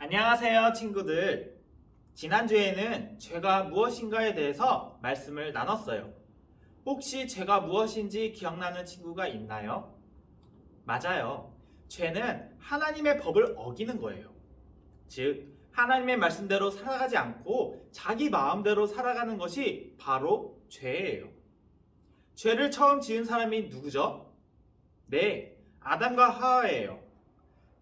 안녕하세요, 친구들. 지난주에는 죄가 무엇인가에 대해서 말씀을 나눴어요. 혹시 죄가 무엇인지 기억나는 친구가 있나요? 맞아요. 죄는 하나님의 법을 어기는 거예요. 즉, 하나님의 말씀대로 살아가지 않고 자기 마음대로 살아가는 것이 바로 죄예요. 죄를 처음 지은 사람이 누구죠? 네, 아담과 하와예요.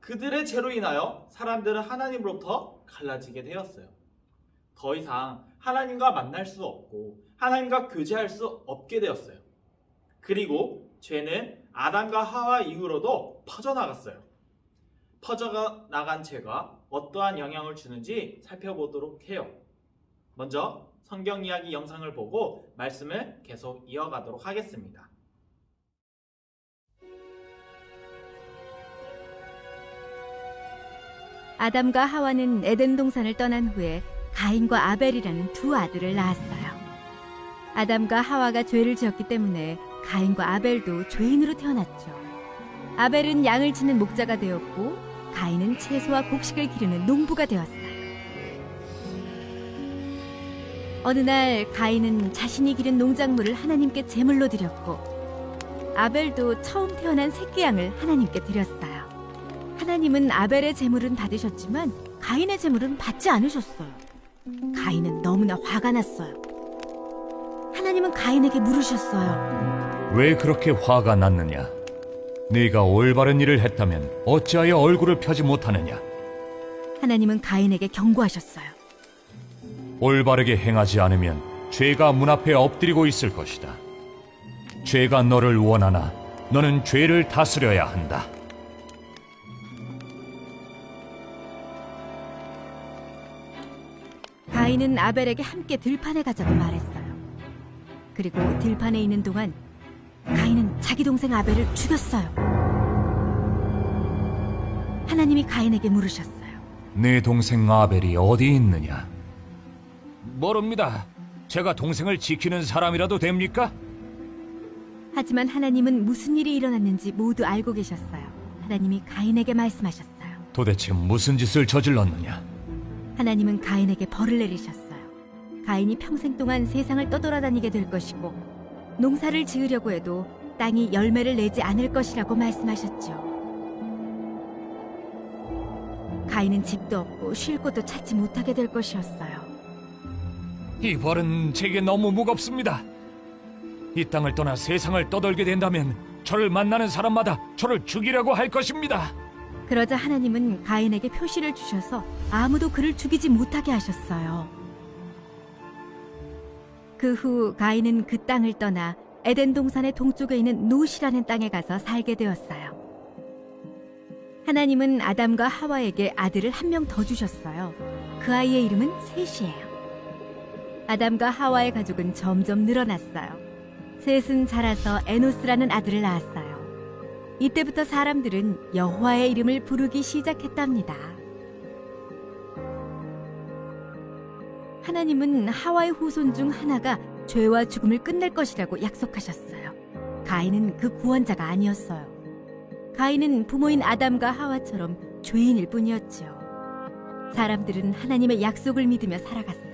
그들의 죄로 인하여 사람들은 하나님으로부터 갈라지게 되었어요. 더 이상 하나님과 만날 수 없고 하나님과 교제할 수 없게 되었어요. 그리고 죄는 아담과 하와 이후로도 퍼져나갔어요. 퍼져나간 죄가 어떠한 영향을 주는지 살펴보도록 해요. 먼저 성경 이야기 영상을 보고 말씀을 계속 이어가도록 하겠습니다. 아담과 하와는 에덴 동산을 떠난 후에 가인과 아벨이라는 두 아들을 낳았어요. 아담과 하와가 죄를 지었기 때문에 가인과 아벨도 죄인으로 태어났죠. 아벨은 양을 치는 목자가 되었고 가인은 채소와 곡식을 기르는 농부가 되었어요. 어느 날 가인은 자신이 기른 농작물을 하나님께 제물로 드렸고 아벨도 처음 태어난 새끼 양을 하나님께 드렸어요. 하나님은 아벨의 제물은 받으셨지만 가인의 제물은 받지 않으셨어요. 가인은 너무나 화가 났어요. 하나님은 가인에게 물으셨어요. 왜 그렇게 화가 났느냐? 네가 올바른 일을 했다면 어찌하여 얼굴을 펴지 못하느냐? 하나님은 가인에게 경고하셨어요. 올바르게 행하지 않으면 죄가 문 앞에 엎드리고 있을 것이다. 죄가 너를 원하나 너는 죄를 다스려야 한다. 가인은 아벨에게 함께 들판에 가자고 말했어요. 그리고 들판에 있는 동안 가인은 자기 동생 아벨을 죽였어요. 하나님이 가인에게 물으셨어요. 네 동생 아벨이 어디 있느냐? 모릅니다. 제가 동생을 지키는 사람이라도 됩니까? 하지만 하나님은 무슨 일이 일어났는지 모두 알고 계셨어요. 하나님이 가인에게 말씀하셨어요. 도대체 무슨 짓을 저질렀느냐? 하나님은 가인에게 벌을 내리셨어요. 가인이 평생 동안 세상을 떠돌아다니게 될 것이고 농사를 지으려고 해도 땅이 열매를 내지 않을 것이라고 말씀하셨죠. 가인은 집도 없고 쉴 곳도 찾지 못하게 될 것이었어요. 이 벌은 제게 너무 무겁습니다. 이 땅을 떠나 세상을 떠돌게 된다면 저를 만나는 사람마다 저를 죽이려고 할 것입니다. 그러자 하나님은 가인에게 표시를 주셔서 아무도 그를 죽이지 못하게 하셨어요. 그 후 가인은 그 땅을 떠나 에덴 동산의 동쪽에 있는 노시라는 땅에 가서 살게 되었어요. 하나님은 아담과 하와에게 아들을 한 명 더 주셨어요. 그 아이의 이름은 셋이에요. 아담과 하와의 가족은 점점 늘어났어요. 셋은 자라서 에노스라는 아들을 낳았어요. 이때부터 사람들은 여호와의 이름을 부르기 시작했답니다. 하나님은 하와의 후손 중 하나가 죄와 죽음을 끝낼 것이라고 약속하셨어요. 가인은 그 구원자가 아니었어요. 가인은 부모인 아담과 하와처럼 죄인일 뿐이었죠. 사람들은 하나님의 약속을 믿으며 살아갔어요.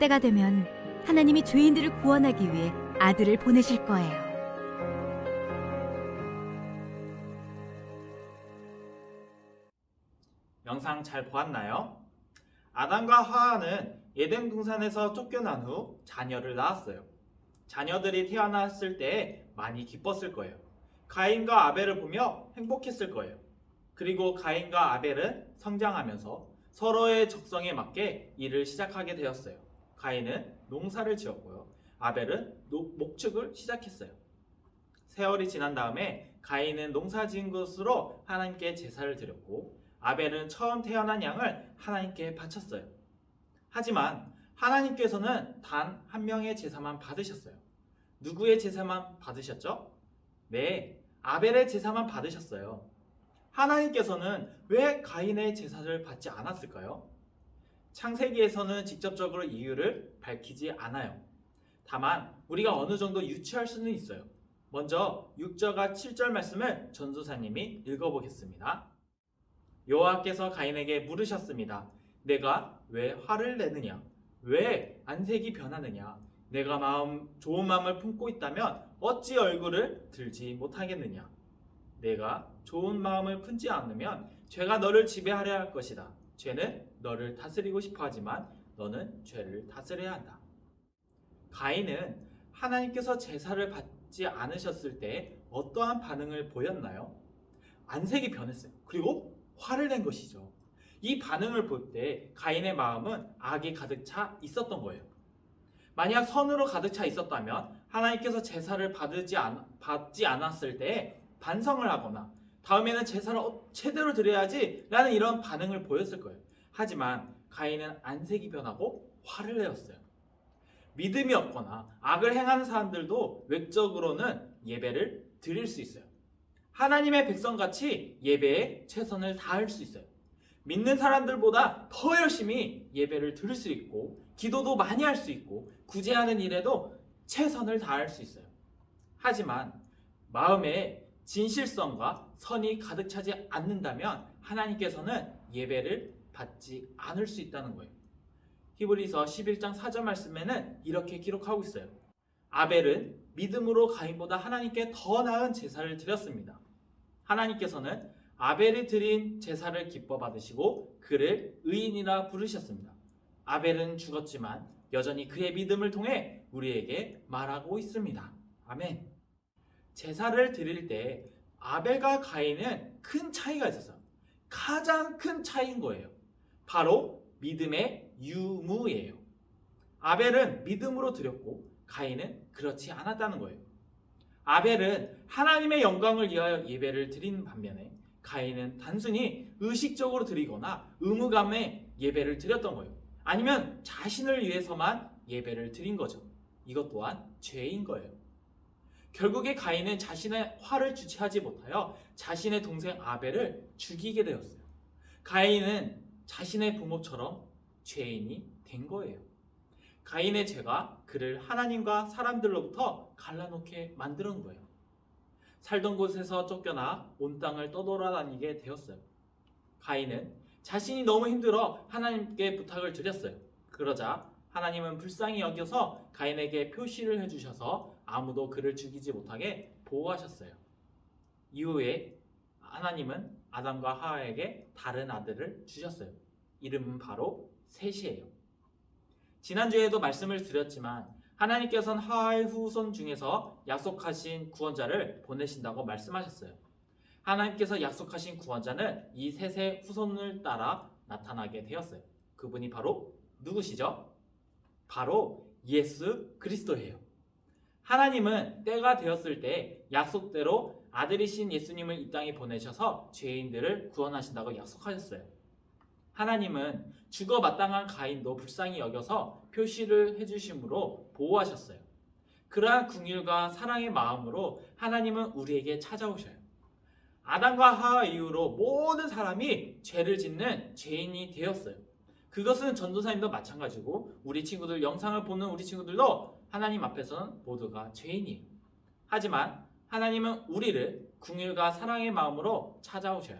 때가 되면 하나님이 죄인들을 구원하기 위해 아들을 보내실 거예요. 영상 잘 보았나요? 아담과 하와는 에덴 동산에서 쫓겨난 후 자녀를 낳았어요. 자녀들이 태어났을 때 많이 기뻤을 거예요. 가인과 아벨을 보며 행복했을 거예요. 그리고 가인과 아벨은 성장하면서 서로의 적성에 맞게 일을 시작하게 되었어요. 가인은 농사를 지었고요. 아벨은 목축을 시작했어요. 세월이 지난 다음에 가인은 농사 지은 것으로 하나님께 제사를 드렸고 아벨은 처음 태어난 양을 하나님께 바쳤어요. 하지만 하나님께서는 단 한 명의 제사만 받으셨어요. 누구의 제사만 받으셨죠? 네, 아벨의 제사만 받으셨어요. 하나님께서는 왜 가인의 제사를 받지 않았을까요? 창세기에서는 직접적으로 이유를 밝히지 않아요. 다만 우리가 어느 정도 유추할 수는 있어요. 먼저 6절과 7절 말씀을 전도사님이 읽어보겠습니다. 여호와께서 가인에게 물으셨습니다. 내가 왜 화를 내느냐? 왜 안색이 변하느냐? 내가 좋은 마음을 품고 있다면 어찌 얼굴을 들지 못하겠느냐? 내가 좋은 마음을 품지 않으면 죄가 너를 지배하려 할 것이다. 죄는 너를 다스리고 싶어 하지만 너는 죄를 다스려야 한다. 가인은 하나님께서 제사를 받지 않으셨을 때 어떠한 반응을 보였나요? 안색이 변했어요. 그리고 화를 낸 것이죠. 이 반응을 볼 때 가인의 마음은 악이 가득 차 있었던 거예요. 만약 선으로 가득 차 있었다면 하나님께서 제사를 받지 않았을 때 반성을 하거나 다음에는 제사를 제대로 드려야지 라는 이런 반응을 보였을 거예요. 하지만 가인은 안색이 변하고 화를 내었어요. 믿음이 없거나 악을 행하는 사람들도 외적으로는 예배를 드릴 수 있어요. 하나님의 백성같이 예배에 최선을 다할 수 있어요. 믿는 사람들보다 더 열심히 예배를 드릴 수 있고 기도도 많이 할 수 있고 구제하는 일에도 최선을 다할 수 있어요. 하지만 마음에 진실성과 선이 가득 차지 않는다면 하나님께서는 예배를 받지 않을 수 있다는 거예요. 히브리서 11장 4절 말씀에는 이렇게 기록하고 있어요. 아벨은 믿음으로 가인보다 하나님께 더 나은 제사를 드렸습니다. 하나님께서는 아벨이 드린 제사를 기뻐 받으시고 그를 의인이라 부르셨습니다. 아벨은 죽었지만 여전히 그의 믿음을 통해 우리에게 말하고 있습니다. 아멘. 제사를 드릴 때 아벨과 가인은 큰 차이가 있었어요. 가장 큰 차이인 거예요. 바로 믿음의 유무예요. 아벨은 믿음으로 드렸고 가인은 그렇지 않았다는 거예요. 아벨은 하나님의 영광을 위하여 예배를 드린 반면에 가인은 단순히 의식적으로 드리거나 의무감에 예배를 드렸던 거예요. 아니면 자신을 위해서만 예배를 드린 거죠. 이것 또한 죄인 거예요. 결국에 가인은 자신의 화를 주체하지 못하여 자신의 동생 아벨을 죽이게 되었어요. 가인은 자신의 부모처럼 죄인이 된 거예요. 가인의 죄가 그를 하나님과 사람들로부터 갈라놓게 만드는 거예요. 살던 곳에서 쫓겨나 온 땅을 떠돌아다니게 되었어요. 가인은 자신이 너무 힘들어 하나님께 부탁을 드렸어요. 그러자 하나님은 불쌍히 여겨서 가인에게 표시를 해주셔서 아무도 그를 죽이지 못하게 보호하셨어요. 이후에 하나님은 아담과 하와에게 다른 아들을 주셨어요. 이름은 바로 셋이에요. 지난주에도 말씀을 드렸지만 하나님께서는 하와의 후손 중에서 약속하신 구원자를 보내신다고 말씀하셨어요. 하나님께서 약속하신 구원자는 이 셋의 후손을 따라 나타나게 되었어요. 그분이 바로 누구시죠? 바로 예수 그리스도예요. 하나님은 때가 되었을 때 약속대로 아들이신 예수님을 이 땅에 보내셔서 죄인들을 구원하신다고 약속하셨어요. 하나님은 죽어 마땅한 가인도 불쌍히 여겨서 표시를 해주심으로 보호하셨어요. 그러한 긍휼과 사랑의 마음으로 하나님은 우리에게 찾아오셔요. 아담과 하와 이후로 모든 사람이 죄를 짓는 죄인이 되었어요. 그것은 전도사님도 마찬가지고 우리 친구들 영상을 보는 우리 친구들도 하나님 앞에서는 모두가 죄인이에요. 하지만 하나님은 우리를 긍휼과 사랑의 마음으로 찾아오셔요.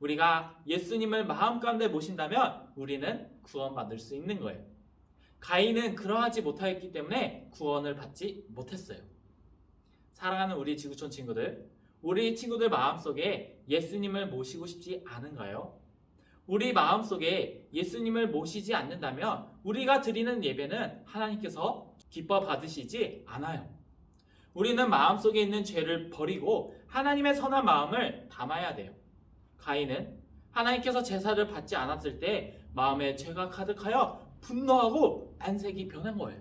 우리가 예수님을 마음 가운데 모신다면 우리는 구원받을 수 있는 거예요. 가인은 그러하지 못하였기 때문에 구원을 받지 못했어요. 사랑하는 우리 지구촌 친구들, 우리 친구들 마음속에 예수님을 모시고 싶지 않은가요? 우리 마음속에 예수님을 모시지 않는다면 우리가 드리는 예배는 하나님께서 기뻐 받으시지 않아요. 우리는 마음속에 있는 죄를 버리고 하나님의 선한 마음을 담아야 돼요. 가인은 하나님께서 제사를 받지 않았을 때 마음에 죄가 가득하여 분노하고 안색이 변한 거예요.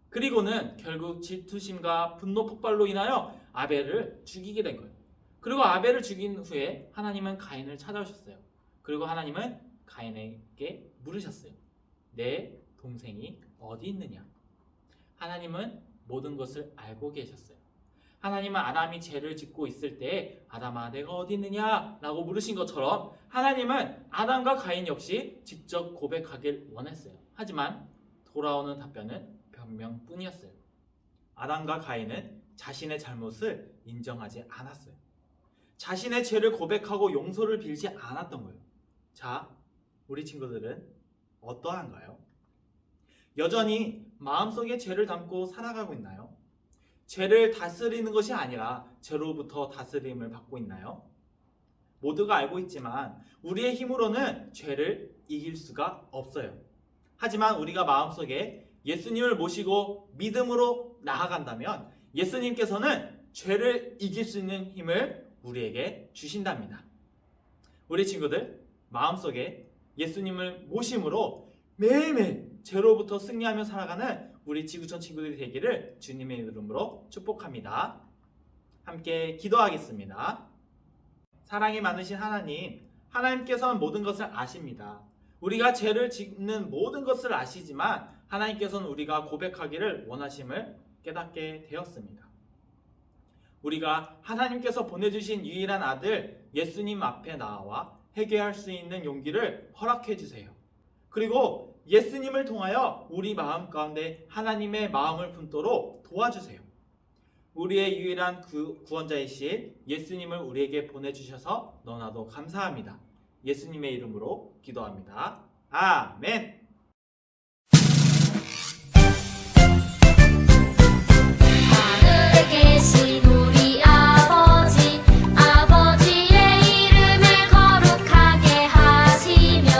그리고는 결국 질투심과 분노 폭발로 인하여 아벨을 죽이게 된 거예요. 그리고 아벨을 죽인 후에 하나님은 가인을 찾아오셨어요. 그리고 하나님은 가인에게 물으셨어요. 내 동생이 어디 있느냐? 하나님은 모든 것을 알고 계셨어요. 하나님은 아담이 죄를 짓고 있을 때 아담아 내가 어디 있느냐? 라고 물으신 것처럼 하나님은 아담과 가인 역시 직접 고백하길 원했어요. 하지만 돌아오는 답변은 자신의 죄를 고백하고 용서를 빌지 않았던 거예요. 자, 우리 친구들은 어떠한가요? 여전히 마음속에 죄를 담고 살아가고 있나요? 죄를 다스리는 것이 아니라 죄로부터 다스림을 받고 있나요? 모두가 알고 있지만 우리의 힘으로는 죄를 이길 수가 없어요. 하지만 우리가 마음속에 예수님을 모시고 믿음으로 나아간다면 예수님께서는 죄를 이길 수 있는 힘을 우리에게 주신답니다. 우리 친구들, 마음속에 예수님을 모심으로 매일매일 죄로부터 승리하며 살아가는 우리 지구촌 친구들이 되기를 주님의 이름으로 축복합니다. 함께 기도하겠습니다. 사랑이 많으신 하나님, 하나님께서는 모든 것을 아십니다. 우리가 죄를 짓는 모든 것을 아시지만 하나님께서는 우리가 고백하기를 원하심을 깨닫게 되었습니다. 우리가 하나님께서 보내주신 유일한 아들 예수님 앞에 나와 회개할 수 있는 용기를 허락해 주세요. 그리고 예수님을 통하여 우리 마음 가운데 하나님의 마음을 품도록 도와주세요. 우리의 유일한 구원자이신 예수님을 우리에게 보내주셔서 너무나도 감사합니다. 예수님의 이름으로 기도합니다. 아멘. 하늘에 계신 우리 아버지, 아버지의 이름을 거룩하게 하시며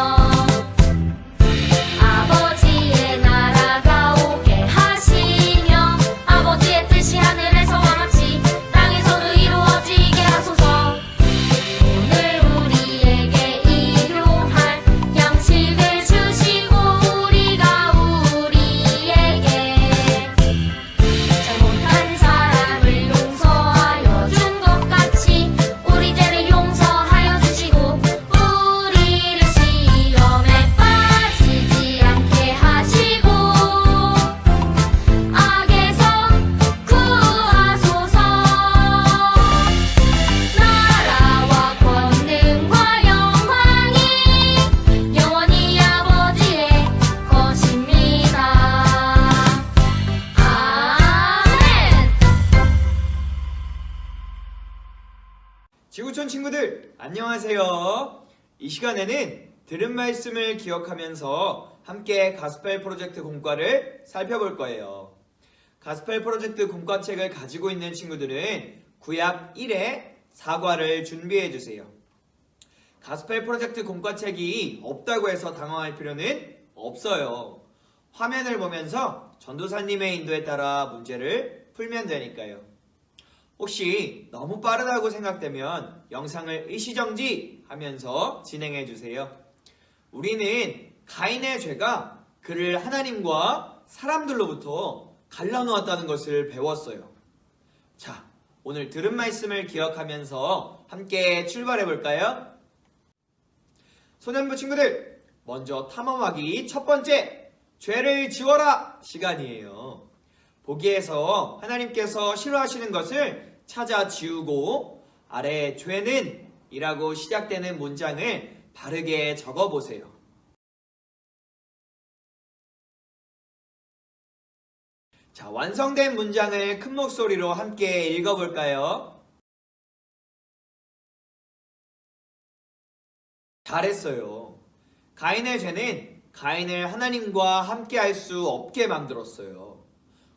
아버지의 나라가 오게 하시며 아버지의 뜻이 하늘에서와 같이 땅에서도 이루어지게 하소서. 오늘 우리에게 일용할 양식을 주시고 우리가 우리에게 잘못한 사람을 용서하여 준 것 같이 우리 죄를 용서하여 주시고 우리를 시험에 빠지지 않게 하시고 악에서 구하소서. 나라와 권능과 영광이 영원히 아버지의 것입니다. 아멘. 지구촌 친구들 안녕하세요. 이 시간에는 들은 말씀을 기억하면서 함께 가스펠 프로젝트 공과를 살펴볼 거예요. 가스펠 프로젝트 공과책을 가지고 있는 친구들은 구약 1의 사과를 준비해 주세요. 가스펠 프로젝트 공과책이 없다고 해서 당황할 필요는 없어요. 화면을 보면서 전도사님의 인도에 따라 문제를 풀면 되니까요. 혹시 너무 빠르다고 생각되면 영상을 일시정지 하면서 진행해 주세요. 우리는 가인의 죄가 그를 하나님과 사람들로부터 갈라놓았다는 것을 배웠어요. 자, 오늘 들은 말씀을 기억하면서 함께 출발해 볼까요? 소년부 친구들, 먼저 탐험하기 첫 번째, 죄를 지워라 시간이에요. 보기에서 하나님께서 싫어하시는 것을 찾아 지우고 아래 죄는 이라고 시작되는 문장을 바르게 적어보세요. 자, 완성된 문장을 큰 목소리로 함께 읽어볼까요? 잘했어요. 가인의 죄는 가인을 하나님과 함께 할 수 없게 만들었어요.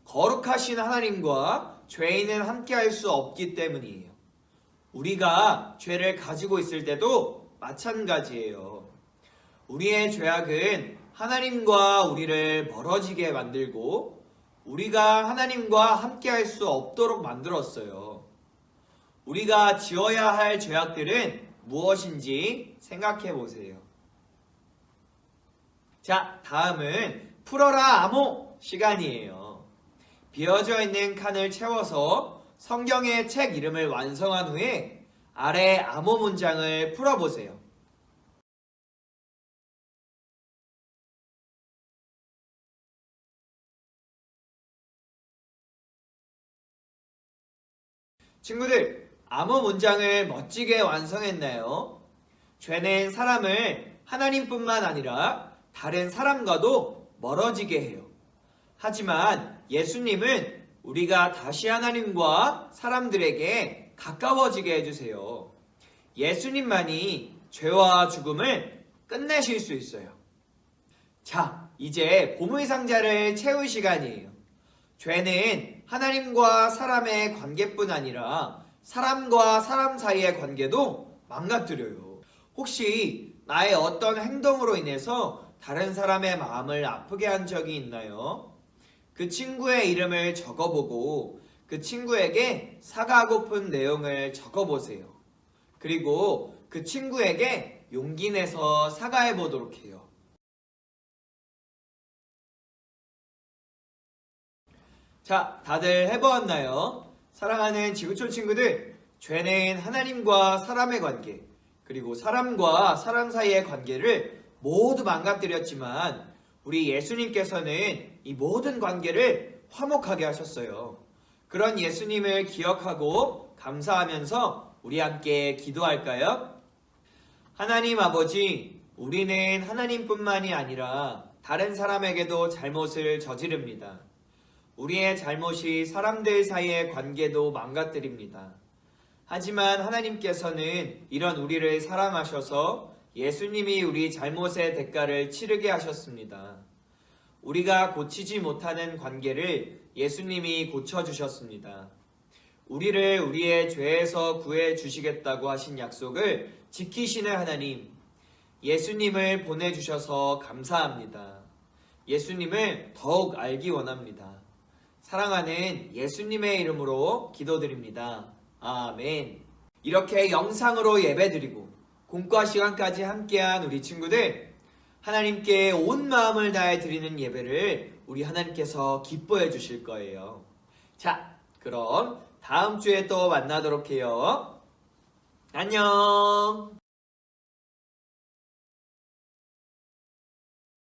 거룩하신 하나님과 죄인은 함께 할 수 없기 때문이에요. 우리가 죄를 가지고 있을 때도 마찬가지예요. 우리의 죄악은 하나님과 우리를 멀어지게 만들고 우리가 하나님과 함께 할 수 없도록 만들었어요. 우리가 지어야 할 죄악들은 무엇인지 생각해 보세요. 자, 다음은 풀어라 암호 시간이에요. 비어져 있는 칸을 채워서 성경의 책 이름을 완성한 후에 아래 암호 문장을 풀어보세요. 친구들, 암호 문장을 멋지게 완성했나요? 죄는 사람을 하나님뿐만 아니라 다른 사람과도 멀어지게 해요. 하지만 예수님은 우리가 다시 하나님과 사람들에게 가까워지게 해주세요. 예수님만이 죄와 죽음을 끝내실 수 있어요. 자, 이제 보물상자를 채울 시간이에요. 죄는 하나님과 사람의 관계뿐 아니라 사람과 사람 사이의 관계도 망가뜨려요. 혹시 나의 어떤 행동으로 인해서 다른 사람의 마음을 아프게 한 적이 있나요? 그 친구의 이름을 적어보고 그 친구에게 사과하고픈 내용을 적어보세요. 그리고 그 친구에게 용기 내서 사과해 보도록 해요. 자, 다들 해보았나요? 사랑하는 지구촌 친구들, 죄는 하나님과 사람의 관계, 그리고 사람과 사람 사이의 관계를 모두 망가뜨렸지만 우리 예수님께서는 이 모든 관계를 화목하게 하셨어요. 그런 예수님을 기억하고 감사하면서 우리 함께 기도할까요? 하나님 아버지, 우리는 하나님뿐만이 아니라 다른 사람에게도 잘못을 저지릅니다. 우리의 잘못이 사람들 사이의 관계도 망가뜨립니다. 하지만 하나님께서는 이런 우리를 사랑하셔서 예수님이 우리 잘못의 대가를 치르게 하셨습니다. 우리가 고치지 못하는 관계를 예수님이 고쳐주셨습니다. 우리를 우리의 죄에서 구해주시겠다고 하신 약속을 지키시는 하나님, 예수님을 보내주셔서 감사합니다. 예수님을 더욱 알기 원합니다. 사랑하는 예수님의 이름으로 기도드립니다. 아멘. 이렇게 영상으로 예배드리고 공과 시간까지 함께한 우리 친구들, 하나님께 온 마음을 다해 드리는 예배를 우리 하나님께서 기뻐해 주실 거예요. 자, 그럼 다음 주에 또 만나도록 해요. 안녕.